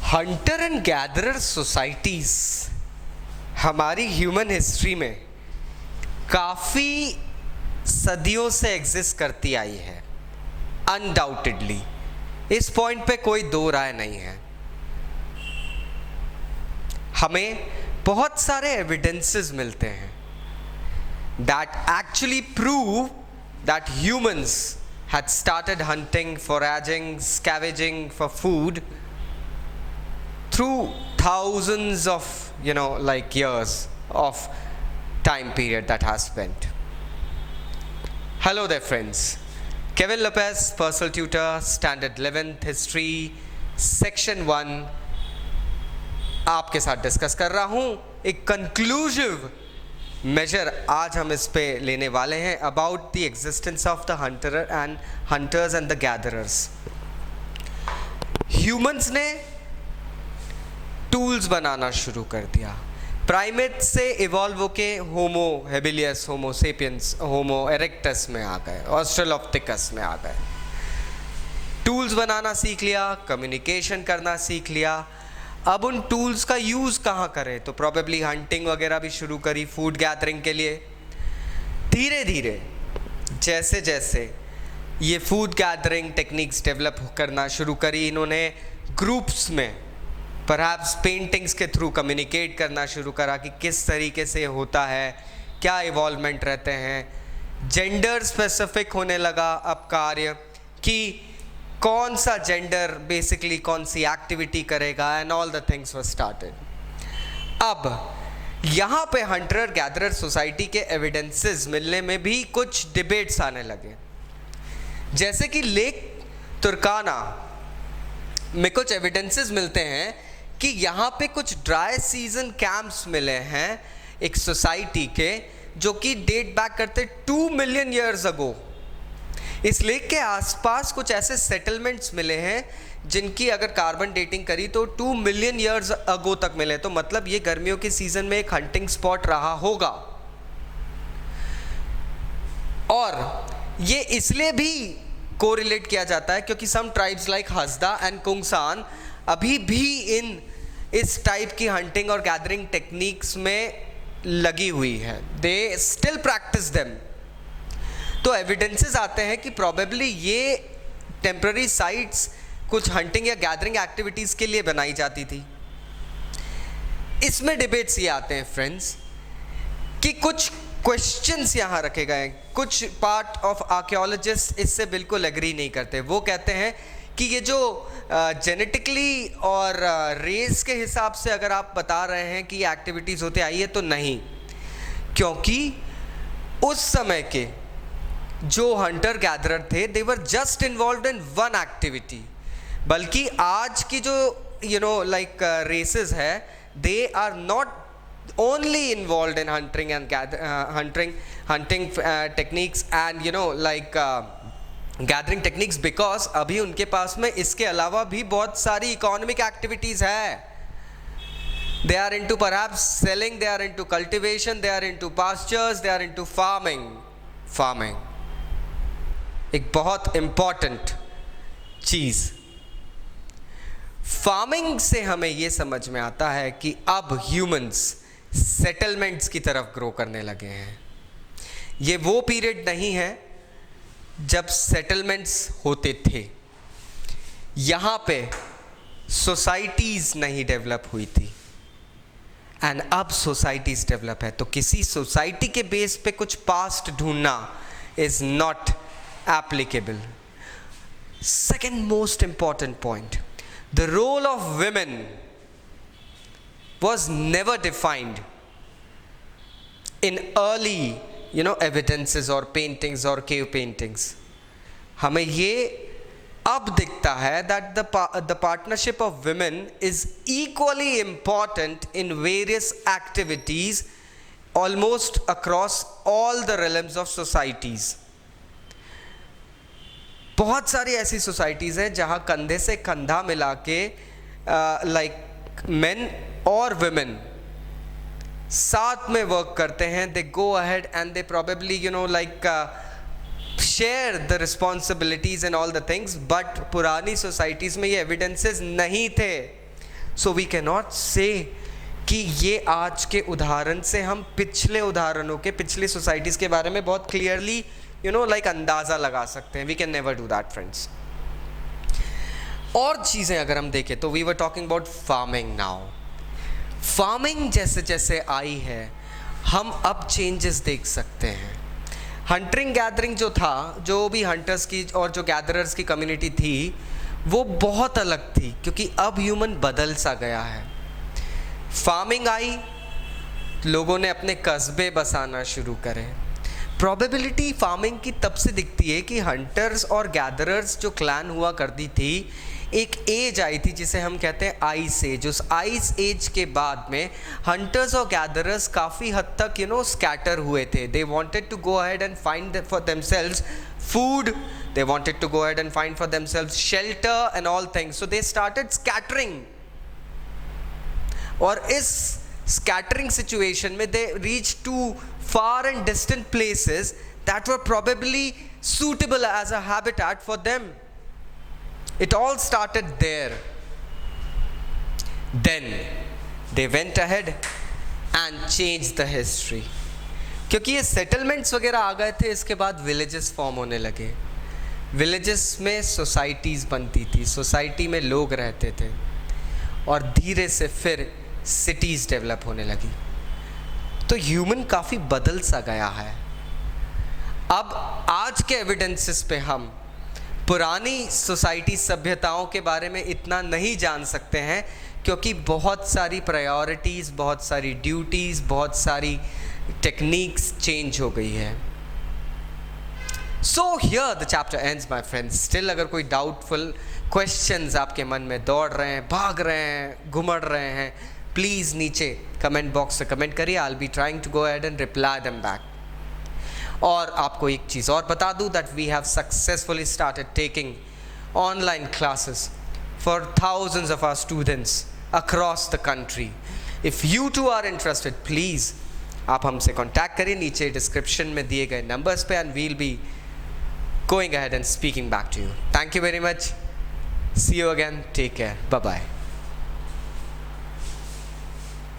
Hunter and gatherer societies हमारी human history में काफ़ी सदियों से एग्जिस्ट करती आई है। अनडाउटेडली इस पॉइंट पे कोई दो राय नहीं है। हमें बहुत सारे एविडेंसेस मिलते हैं that actually prove that humans had started hunting, foraging, scavenging for food through thousands of years of time period that has spent. Hello there friends, Kevin Lopez, personal tutor, standard 11th history section 1 आपके साथ discuss कर रहा हूं। एक conclusive major आज हम इस पे लेने वाले हैं about the existence of the hunters and the gatherers. Humans ने टूल्स बनाना शुरू कर दिया। प्राइमेट से इवॉल्व होके होमो हेबिलियस, होमो सेपियंस, होमो इरेक्टस में आ गए, ऑस्ट्रेलोप्थिकस में आ गए। टूल्स बनाना सीख लिया, कम्युनिकेशन करना सीख लिया। अब उन टूल्स का यूज़ कहाँ करें, तो प्रॉबेबली हंटिंग वगैरह भी शुरू करी फूड गैदरिंग के लिए। धीरे धीरे जैसे जैसे ये फूड गैदरिंग टेक्निक्स डेवलप करना शुरू करी, इन्होंने ग्रुप्स में परहैप्स पेंटिंग्स के थ्रू कम्युनिकेट करना शुरू करा कि किस तरीके से होता है, क्या इवॉल्वमेंट रहते हैं। जेंडर स्पेसिफिक होने लगा अब कार्य कि कौन सा जेंडर बेसिकली कौन सी एक्टिविटी करेगा, and all the things were started. अब यहाँ पे हंटर गैदरर सोसाइटी के एविडेंसेस मिलने में भी कुछ डिबेट्स आने लगे। जैसे कि लेक तुर्काना में कुछ एविडेंसेस मिलते हैं कि यहाँ पे कुछ ड्राई सीजन कैंप्स मिले हैं एक सोसाइटी के, जो कि डेट बैक करते 2 मिलियन ईयर्स अगो। इस लेक के आसपास कुछ ऐसे सेटलमेंट्स मिले हैं जिनकी अगर कार्बन डेटिंग करी तो 2 मिलियन ईयर्स अगो तक मिले। तो मतलब ये गर्मियों के सीजन में एक हंटिंग स्पॉट रहा होगा। और ये इसलिए भी कोरिलेट किया जाता है क्योंकि सम ट्राइब्स लाइक हसदा एंड कुंगसान अभी भी इस टाइप की हंटिंग और गैदरिंग टेक्निक्स में लगी हुई है। They still practice them. तो एविडेंसेस आते हैं कि प्रॉबेबली ये टेम्पररी साइट्स कुछ हंटिंग या गैदरिंग एक्टिविटीज़ के लिए बनाई जाती थी। इसमें डिबेट्स ये आते हैं फ्रेंड्स कि कुछ क्वेश्चंस यहाँ रखे गए हैं। कुछ पार्ट ऑफ आर्कियोलॉजिस्ट इससे बिल्कुल एग्री नहीं करते। वो कहते हैं कि ये जो जेनेटिकली और रेस के हिसाब से अगर आप बता रहे हैं कि ये एक्टिविटीज़ होते आई है तो नहीं, क्योंकि उस समय के जो हंटर गैदरर थे they were just involved in one activity, बल्कि आज की जो रेसेस है they are not only involved in hunting and hunting techniques and gathering techniques, because अभी उनके पास में इसके अलावा भी बहुत सारी इकोनॉमिक एक्टिविटीज़ है। They are into perhaps selling, they are into cultivation, they are into pastures, they are into farming. एक बहुत इंपॉर्टेंट चीज, फार्मिंग से हमें यह समझ में आता है कि अब ह्यूमंस सेटलमेंट्स की तरफ ग्रो करने लगे हैं। ये वो पीरियड नहीं है जब सेटलमेंट्स होते थे। यहां पे सोसाइटीज नहीं डेवलप हुई थी, एंड अब सोसाइटीज डेवलप है। तो किसी सोसाइटी के बेस पे कुछ पास्ट ढूंढना is not applicable. Second most important point, the role of women was never defined in early evidences or paintings or cave paintings. हमें ये अब दिखता है that the partnership of women is equally important in various activities almost across all the realms of societies. बहुत सारी ऐसी societies हैं जहाँ कंधे से कंधा मिला के मेन और वुमेन साथ में वर्क करते हैं। They go ahead and they probably share the responsibilities and all the things, but पुरानी सोसाइटीज़ में ये एविडेंसेस नहीं थे। सो वी कैन नॉट से कि ये आज के उदाहरण से हम पिछले उदाहरणों के, पिछली सोसाइटीज़ के बारे में बहुत क्लियरली लाइक अंदाज़ा लगा सकते हैं. We can never do that friends. और चीज़ें अगर हम देखें तो we were talking about farming now. Farming जैसे जैसे आई है हम अब चेंजेस देख सकते हैं. हंटिंग गैदरिंग जो था, जो भी हंटर्स की और जो गैदरर्स की कम्युनिटी थी वो बहुत अलग थी, क्योंकि अब ह्यूमन बदल सा गया है. फार्मिंग आई, लोगों ने अपने कस्बे बसाना शुरू करे. प्रोबेबिलिटी फार्मिंग की तब से दिखती है कि हंटर्स और गैदरर्स जो क्लैन हुआ करती थी, एक एज आई थी जिसे हम कहते हैं आइस एज. उस आइस एज के बाद में हंटर्स और गैदरर्स काफ़ी हद तक स्कैटर हुए थे. They wanted to go ahead and find for themselves food, they wanted to go ahead and find for themselves shelter and all things, so they started scattering. और इस scattering situation में they reached to far and distant places that were probably suitable as a habitat for them. It all started there. Then they went ahead and changed the history. क्योंकि ये settlements वगैरह आ गए थे, इसके बाद villages form होने लगे. Villages में सोसाइटीज़ बनती थी, सोसाइटी में लोग रहते थे, और धीरे से फिर सिटीज़ डेवलप होने लगी. तो ह्यूमन काफ़ी बदल सा गया है. अब आज के एविडेंसेस पे हम पुरानी सोसाइटी सभ्यताओं के बारे में इतना नहीं जान सकते हैं, क्योंकि बहुत सारी प्रायोरिटीज़, बहुत सारी ड्यूटीज़, बहुत सारी टेक्निक्स चेंज हो गई है. So here the chapter ends, my friends. Still अगर कोई doubtful questions आपके मन में दौड़ रहे हैं, भाग रहे हैं, घुमड़ रहे हैं, प्लीज़ नीचे कमेंट बॉक्स से कमेंट करिए. I'll be trying to go ahead and reply them back. और आपको एक चीज़ और बता दूँ that we have successfully started taking online classes for thousands of our students across the country. If you too are interested, please आप हमसे contact करिए नीचे डिस्क्रिप्शन में दिए गए नंबर्स पे, and we'll be going ahead and speaking back to you. Thank you very much. See you again. Take care. Bye bye.